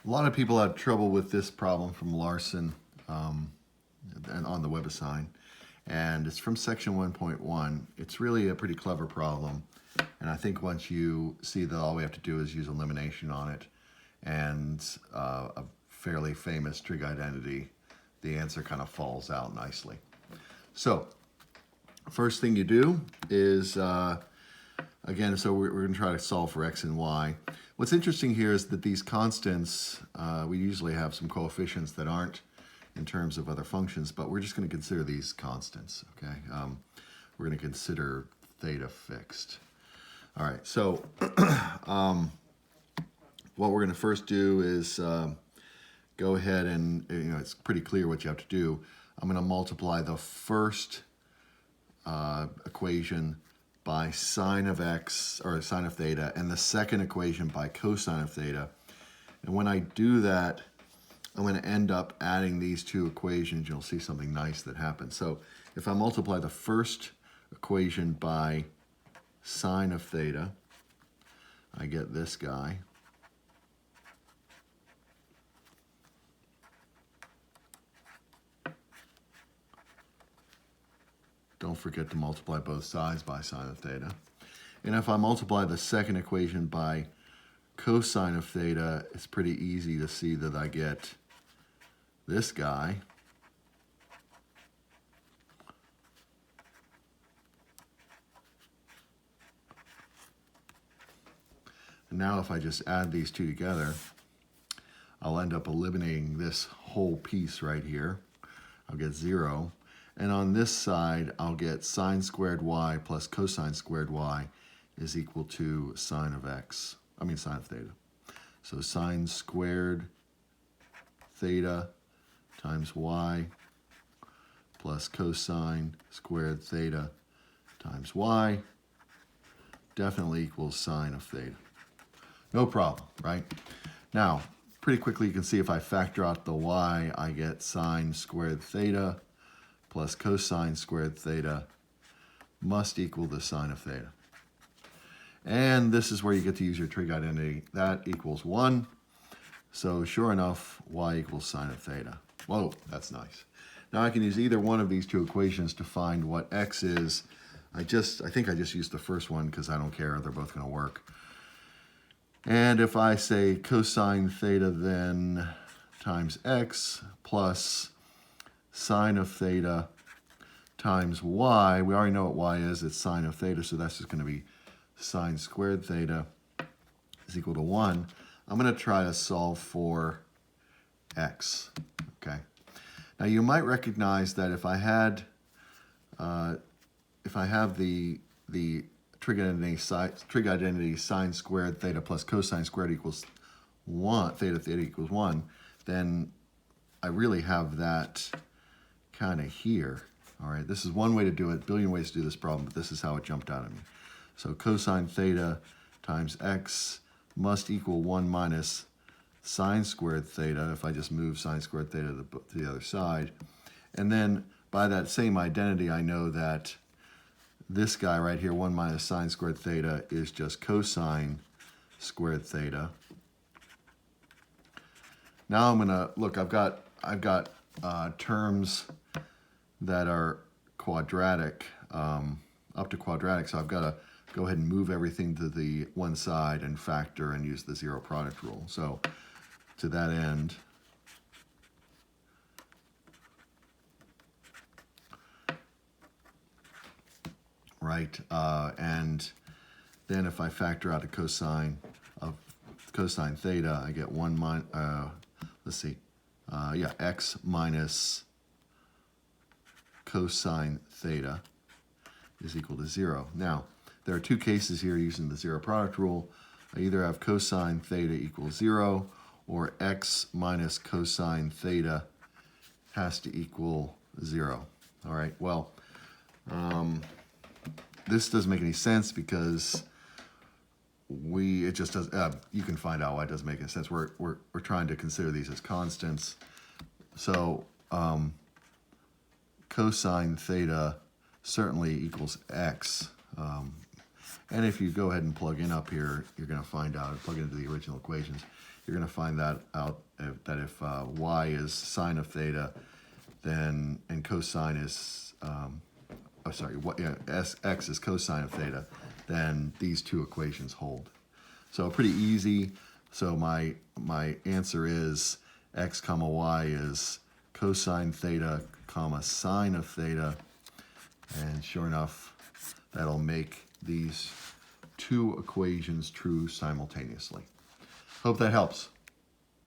A lot of people have trouble with this problem from Larson and on the WebAssign, and it's from section 1.1. It's really a pretty clever problem, and I think once you see that all we have to do is use elimination on it and a fairly famous trig identity, the answer kind of falls out nicely. So first thing you do is again, so we're going to try to solve for x and y. What's interesting here is that these constants, we usually have some coefficients that aren't in terms of other functions, but we're just going to consider these constants, okay? We're going to consider theta fixed. All right, so what we're going to first do is go ahead and, it's pretty clear what you have to do. I'm going to multiply the first equation by sine of x, or sine of theta, and the second equation by cosine of theta. And when I do that, I'm going to end up adding these two equations. You'll see something nice that happens. So if I multiply the first equation by sine of theta, I get this guy. Don't forget to multiply both sides by sine of theta. And if I multiply the second equation by cosine of theta, it's pretty easy to see that I get this guy. And now if I just add these two together, I'll end up eliminating this whole piece right here. I'll get 0. And on this side, I'll get sine squared y plus cosine squared y is equal to sine of x. I mean sine of theta. So sine squared theta times y plus cosine squared theta times y definitely equals sine of theta. No problem, right? Now, pretty quickly you can see if I factor out the y, I get sine squared theta plus cosine squared theta must equal the sine of theta. And this is where you get to use your trig identity. That equals 1. So sure enough, y equals sine of theta. Whoa, that's nice. Now I can use either one of these two equations to find what x is. I think I just used the first one because I don't care. They're both going to work. And if I say cosine theta then times x plus sine of theta times y, we already know what y is. It's sine of theta, so that's just going to be sine squared theta is equal to 1. I'm going to try to solve for x, okay? Now you might recognize that if I have the trig identity sine squared theta plus cosine squared equals 1, theta equals 1, then I really have that kind of here. All right, this is one way to do it. A billion ways to do this problem, but this is how it jumped out at me. So cosine theta times x must equal 1 minus sine squared theta, if I just move sine squared theta to the other side. And then by that same identity, I know that this guy right here, 1 minus sine squared theta, is just cosine squared theta. Now I'm going to, look, I've got terms that are quadratic, up to quadratic, so I've got to go ahead and move everything to the one side and factor and use the zero product rule. So to that end, right, and then if I factor out a cosine of cosine theta, I get 1 minus, let's see, x minus cosine theta is equal to 0. Now, there are two cases here using the zero product rule. I either have cosine theta equals 0, or x minus cosine theta has to equal 0. All right, well, this doesn't make any sense because it just does, you can find out why it doesn't make any sense. We're trying to consider these as constants. So cosine theta certainly equals x. And if you go ahead and plug in up here, you're going to find out, plug into the original equations, you're going to find that out that if y is sine of theta, then, and cosine is, x is cosine of theta, then these two equations hold. So pretty easy. So my answer is x comma y is cosine theta comma sine of theta. And sure enough, that'll make these two equations true simultaneously. Hope that helps.